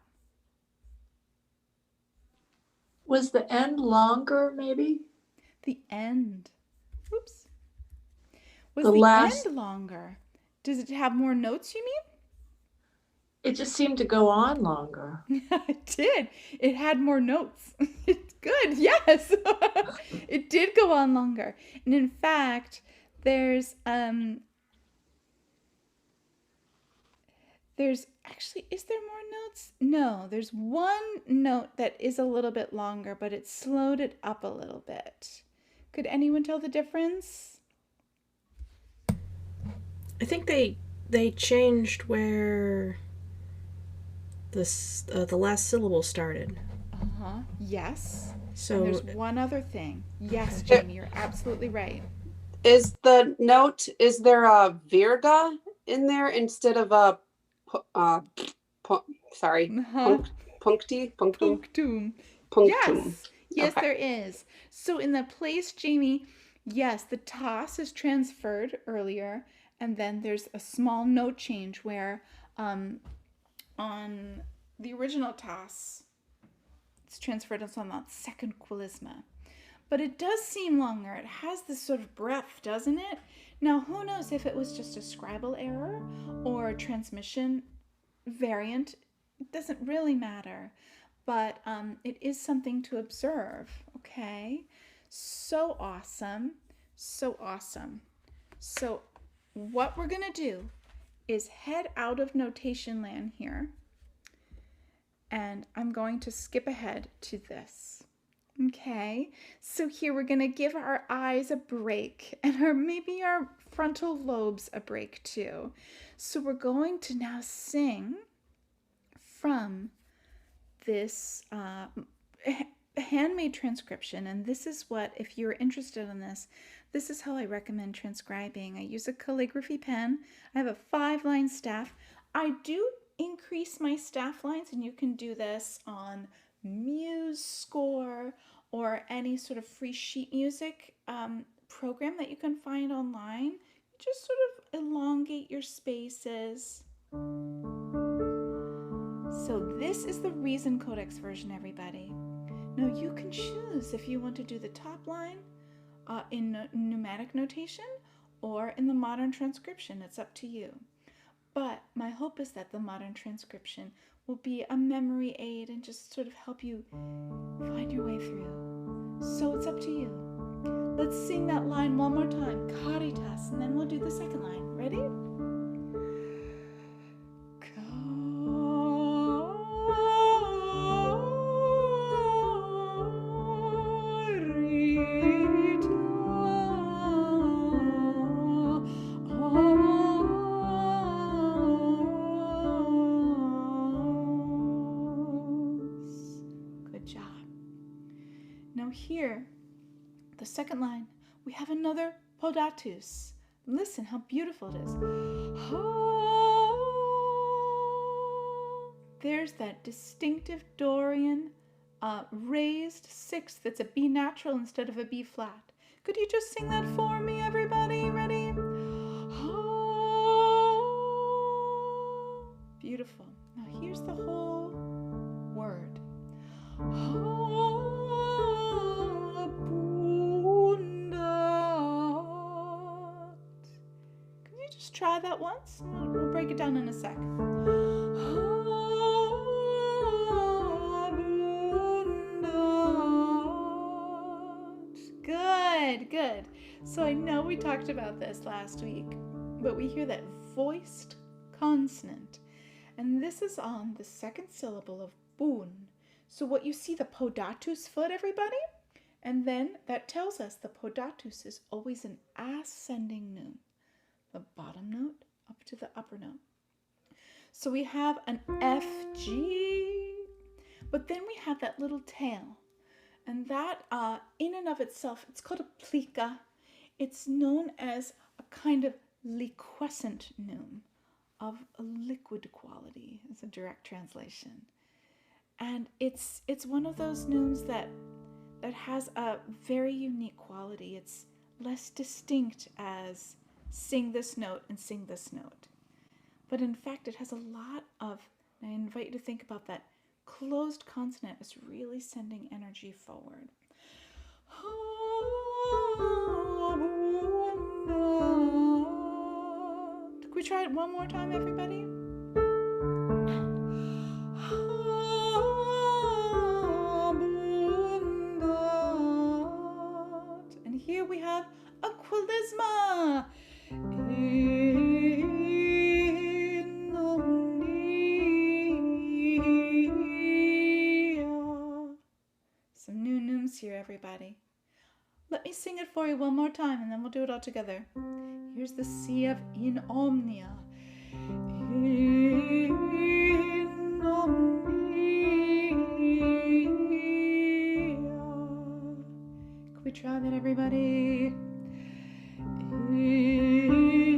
Was the end longer, maybe? The end. Oops. Was The the last- end longer? Does it have more notes, you mean? It just seemed to go on longer. It did. It had more notes. It's good. Yes. It did go on longer. And in fact, there's actually, is there more notes? No, there's one note that is a little bit longer, but it slowed it up a little bit. Could anyone tell the difference? I think they changed where the last syllable started. Yes. So And there's one other thing. Yes, Jamie, you're absolutely right. Is there a virga in there instead of a puncti? Punctum. Punctum. Yes, Okay. there is. So in the place, Jamie, yes, the toss is transferred earlier, and then there's a small note change where on the original toss, it's transferred on that second quilisma. But it does seem longer. It has this sort of breadth, doesn't it? Now, who knows if it was just a scribal error or a transmission variant. It doesn't really matter, but it is something to observe, okay? So awesome. So awesome. So what we're going to do is head out of notation land here, and I'm going to skip ahead to this. Okay, so here we're going to give our eyes a break and maybe our frontal lobes a break too. So we're going to now sing from this handmade transcription. And this is what, if you're interested in this, this is how I recommend transcribing. I use a calligraphy pen. I have a 5-line staff. I do increase my staff lines, and you can do this on MuseScore or any sort of free sheet music program that you can find online. You just sort of elongate your spaces. So this is the Reason Codex version, everybody. Now you can choose if you want to do the top line in pneumatic notation or in the modern transcription. It's up to you. But my hope is that the modern transcription will be a memory aid and just sort of help you find your way through. So it's up to you. Let's sing that line one more time, Caritas, and then we'll do the second line. Ready? Good job. Now here, the second line, we have another Podatus. Listen how beautiful it is. There's that distinctive Dorian raised sixth. That's a B natural instead of a B flat. Could you just sing that for me, everybody? Ready? Beautiful. Now here's the whole word. Can you just try that once? We'll break it down in a sec. Good, good. So I know we talked about this last week, but we hear that voiced consonant. And this is on the second syllable of bun. So what you see, the Podatus foot, everybody? And then that tells us the Podatus is always an ascending note. The bottom note up to the upper note. So we have an F, G, but then we have that little tail. And that, in and of itself, it's called a plica. It's known as a kind of liquescent neume of a liquid quality. It's a direct translation. And it's one of those neumes that has a very unique quality. It's less distinct as sing this note and sing this note. But in fact, it has a lot of, and I invite you to think about that, closed consonant is really sending energy forward. Can we try it one more time, everybody? And here we have a quilisma. Some new neumes here, everybody. Let me sing it for you one more time, and then we'll do it all together. Here's the C of in omnia. In omnia. Can we try that, everybody? In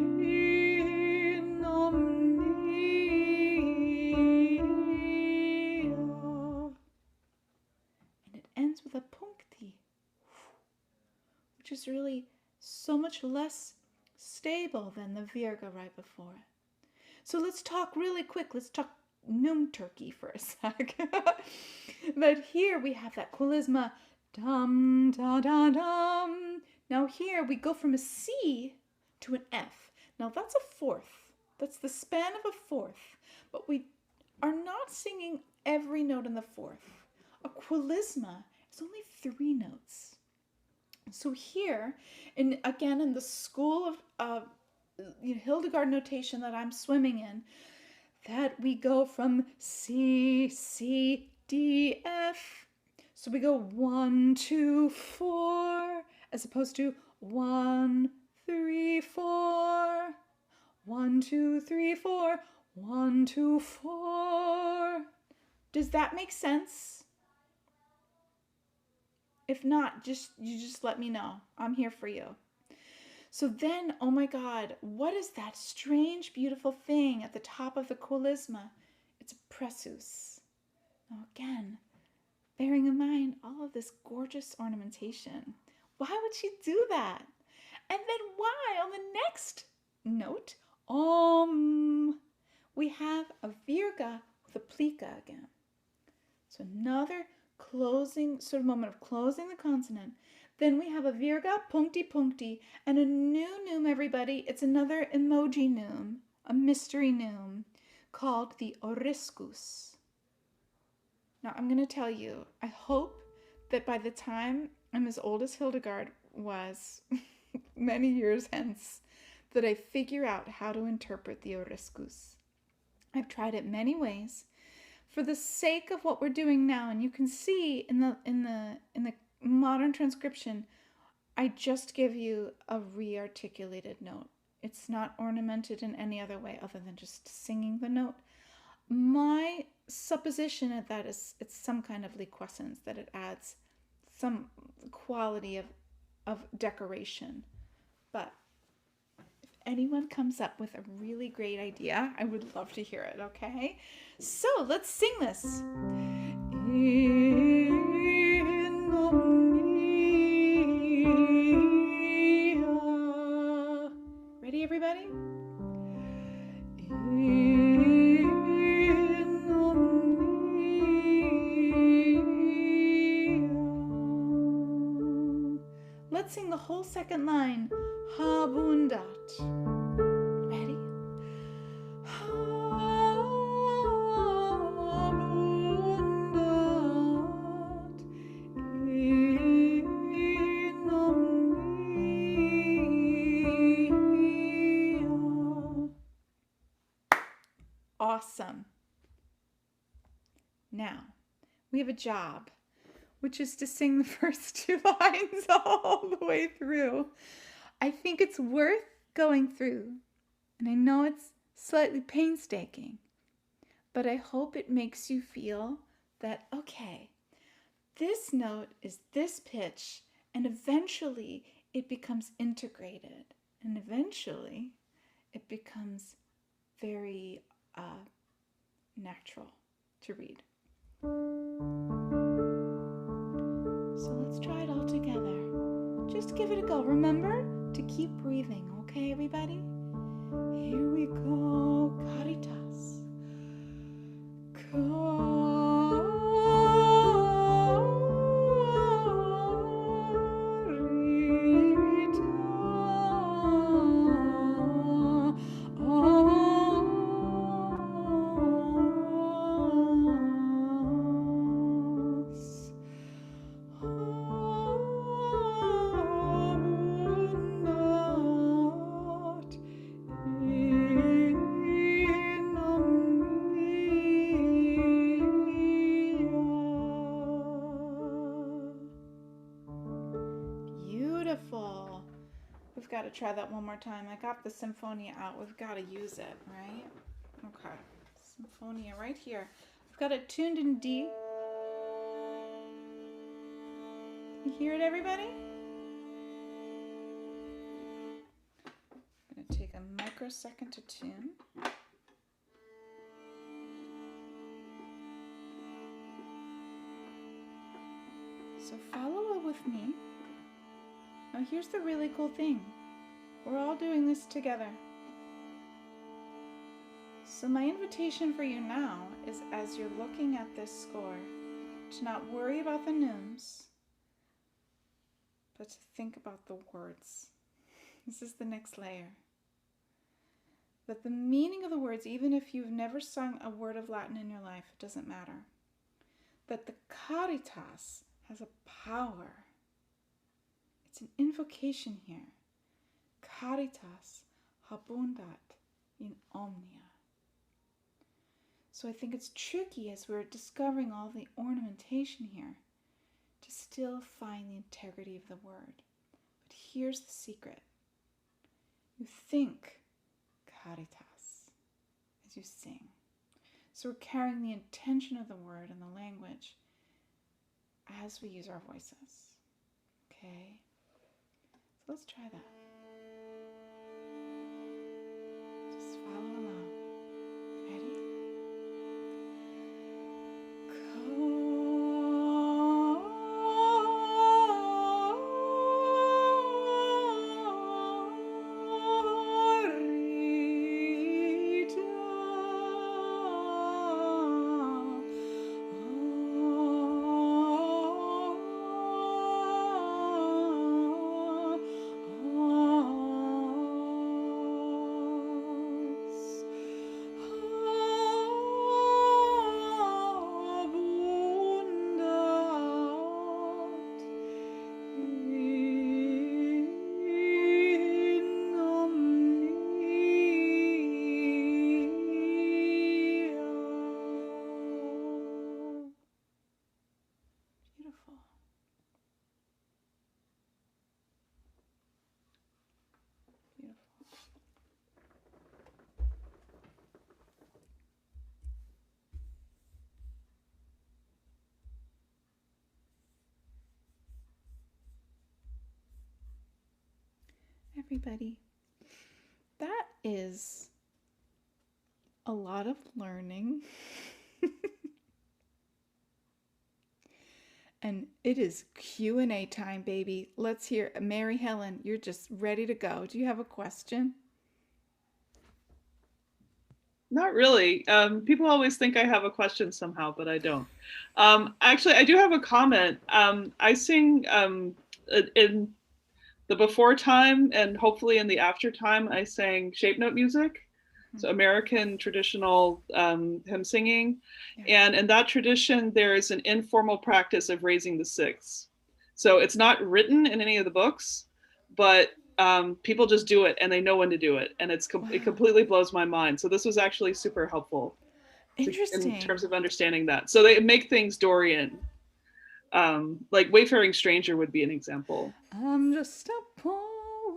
omnia. And it ends with a puncti, which is really so much less stable than the virga right before it. So let's talk really quick. Let's talk neume turkey for a sec. But here we have that quilisma, dum da da dum. Now here we go from a C to an F. Now that's a fourth. That's the span of a fourth. But we are not singing every note in the fourth. A qualisma is only 3 notes. So here, again in the school of Hildegard notation that I'm swimming in, that we go from C, C, D, F. So we go 1, 2, 4, as opposed to 1, 3, 4. 1, 2, 3, 4. 1, 2, 4. Does that make sense? If not, you just let me know. I'm here for you. So then, oh my God, what is that strange, beautiful thing at the top of the qualisma? It's a pressus. Now again, bearing in mind all of this gorgeous ornamentation, why would she do that? And then why on the next note, we have a virga with a plica again. So another closing, sort of moment of closing the consonant. Then we have a virga, puncti puncti, and a new noom, everybody. It's another emoji noom, a mystery noom, called the oriscus. Now I'm going to tell you, I hope that by the time I'm as old as Hildegard was, many years hence, that I figure out how to interpret the oriscus. I've tried it many ways. For the sake of what we're doing now, and you can see in the modern transcription, I just give you a re-articulated note. It's not ornamented in any other way other than just singing the note. My supposition of that is it's some kind of liquescence, that it adds some quality of decoration. But if anyone comes up with a really great idea, I would love to hear it, okay? So let's sing this. Ready, everybody? Let's sing the whole second line. Habundat. Ready? Habundat in omnia. Awesome. Now, we have a job, which is to sing the first 2 lines all the way through. I think it's worth going through, and I know it's slightly painstaking, but I hope it makes you feel that, okay, this note is this pitch, and eventually it becomes integrated, and eventually it becomes very natural to read. So let's try it all together. Just give it a go. Remember to keep breathing, okay, everybody? Here we go. Caritas. Beautiful. We've got to try that one more time. I got the Symphonia out. We've got to use it, right? Okay. Symphonia right here. I've got it tuned in D. You hear it, everybody? I'm going to take a microsecond to tune. So follow with me. Now here's the really cool thing. We're all doing this together. So my invitation for you now is, as you're looking at this score, to not worry about the neumes, but to think about the words. This is the next layer. that the meaning of the words, even if you've never sung a word of Latin in your life, it doesn't matter. That the caritas has a power. It's an invocation here. Caritas abundat in omnia. So I think it's tricky as we're discovering all the ornamentation here to still find the integrity of the word. But here's the secret. You think caritas as you sing. So we're carrying the intention of the word and the language as we use our voices. Okay? So let's try that. Just follow along. Ready? Beautiful. Beautiful. Everybody, that is a lot of learning. And it is Q&A time, baby. Let's hear. Mary Helen, you're just ready to go. Do you have a question? Not really. People always think I have a question somehow, but I don't. Actually, I do have a comment. I sing in the before time and hopefully in the after time, I sang shape note music. So American traditional hymn singing. Yeah. And in that tradition, there is an informal practice of raising the sixths. So it's not written in any of the books, but people just do it and they know when to do it. And it completely blows my mind. So this was actually super helpful Interesting. in terms of understanding that. So they make things Dorian. Like Wayfaring Stranger would be an example. I'm just a poor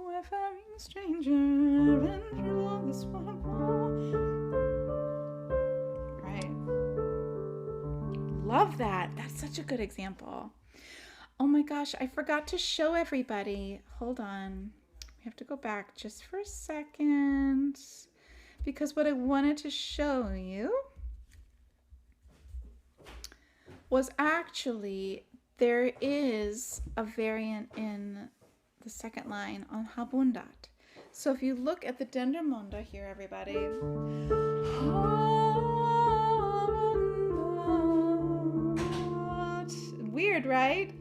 wayfaring stranger and through all this world. Right. Love that. That's such a good example. Oh my gosh, I forgot to show everybody. Hold on. We have to go back just for a second. Because what I wanted to show you was actually there is a variant in the second line on Habundat. So if you look at the Dendermonde here, everybody. Habundat. Weird, right?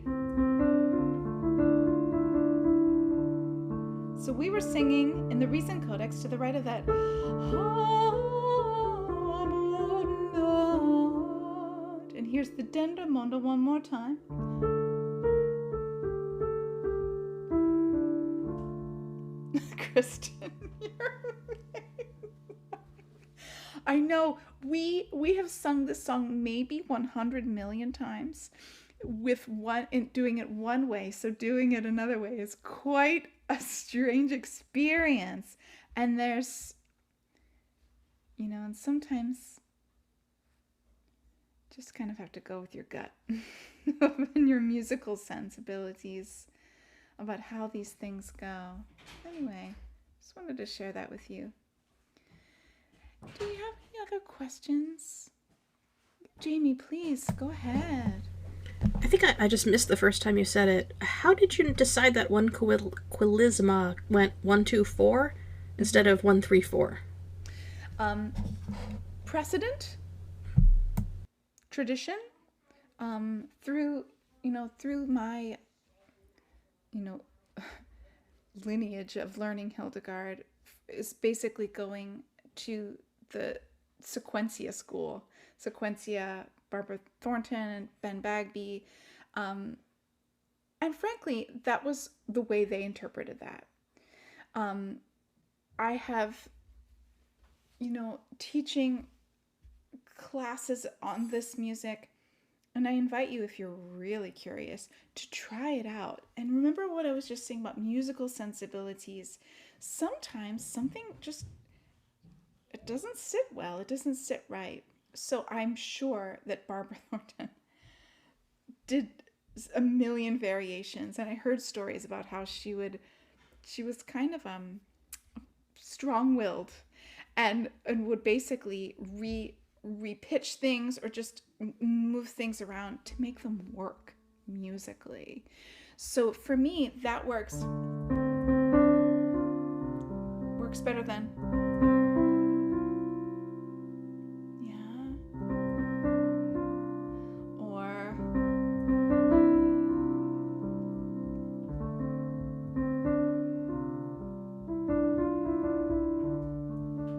So we were singing in the recent codex to the right of that. Habundat. And here's the Dendermonde one more time. Kristen, I know we have sung this song maybe 100 million times with doing it one way, so doing it another way is quite a strange experience. And there's, and sometimes just kind of have to go with your gut and your musical sensibilities about how these things go. Anyway, just wanted to share that with you. Do you have any other questions? Jamie, please go ahead. I think I just missed the first time you said it. How did you decide that one quilisma went 1, 2, 4 instead of 1, 3, 4? Precedent, tradition, through my lineage of learning Hildegard is basically going to the Sequentia school. Sequentia, Barbara Thornton, and Ben Bagby. And frankly, that was the way they interpreted that. I have, teaching classes on this music, and I invite you, if you're really curious, to try it out. And remember what I was just saying about musical sensibilities. Sometimes something just, it doesn't sit well, it doesn't sit right. So I'm sure that Barbara Thornton did a million variations, and I heard stories about how she was kind of strong-willed and would basically repitch things or just move things around to make them work musically. So for me, that works better than, yeah, or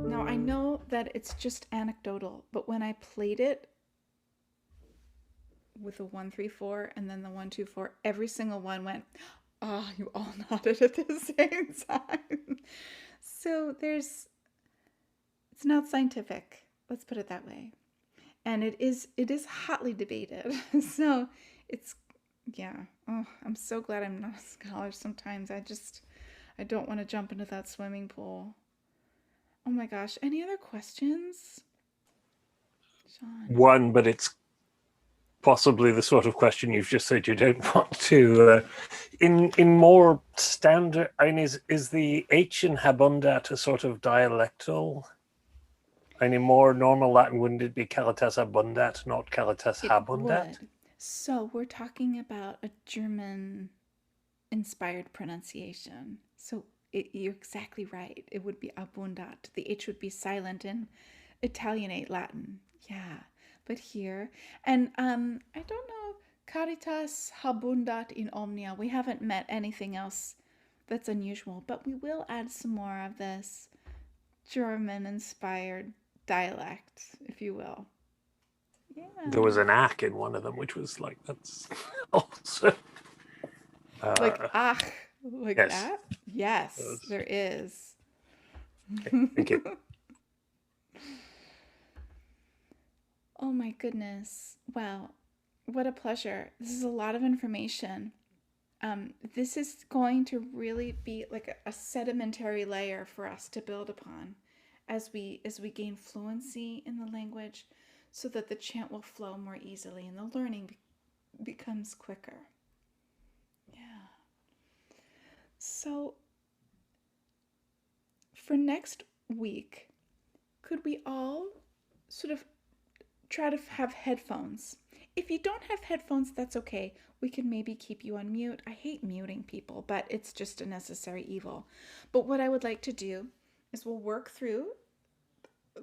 now I know that it's just anecdotal, but when I played it with the 1-3-4 and then the 1-2-4, every single one went, ah, you all nodded at the same time. So it's not scientific, let's put it that way. And it is hotly debated. So it's, yeah. Oh, I'm so glad I'm not a scholar sometimes. I don't want to jump into that swimming pool. Oh my gosh. Any other questions? Sean? One, but it's possibly the sort of question you've just said you don't want to. In more standard, I mean, is the H in Habundat a sort of dialectal? And in more normal Latin, wouldn't it be Calitas Abundat, not Calitas Habundat? Would. So we're talking about a German-inspired pronunciation. So you're exactly right. It would be abundat. The H would be silent in Italianate Latin. Yeah. But here, and I don't know, Caritas habundat in omnia. We haven't met anything else that's unusual, but we will add some more of this German-inspired dialect, if you will. Yeah. There was an ack in one of them, which was like, that's also... like, ach, like yes. that? Yes, there is. Okay, thank you. Oh my goodness. Wow. What a pleasure. This is a lot of information. This is going to really be like a sedimentary layer for us to build upon as we gain fluency in the language, so that the chant will flow more easily and the learning becomes quicker. Yeah. So for next week, could we all sort of try to have headphones? If you don't have headphones, that's okay. We can maybe keep you on mute. I hate muting people, but it's just a necessary evil. But what I would like to do is we'll work through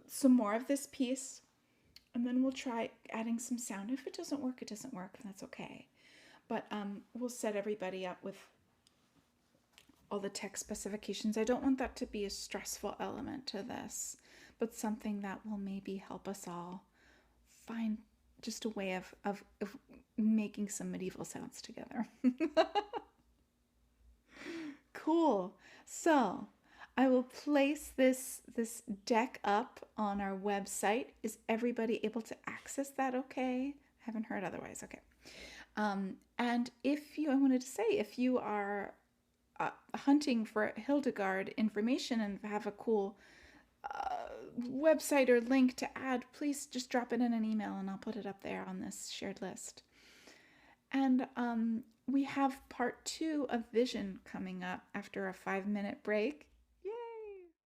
some more of this piece, and then we'll try adding some sound. If it doesn't work, it doesn't work, and that's okay. But we'll set everybody up with all the text specifications. I don't want that to be a stressful element to this, but something that will maybe help us all find just a way of making some medieval sounds together. Cool. So I will place this deck up on our website. Is everybody able to access that okay? I haven't heard otherwise. Okay. And I wanted to say, if you are hunting for Hildegard information and have a cool website or link to add, please just drop it in an email and I'll put it up there on this shared list. And we have part 2 of Vision coming up after a 5-minute break.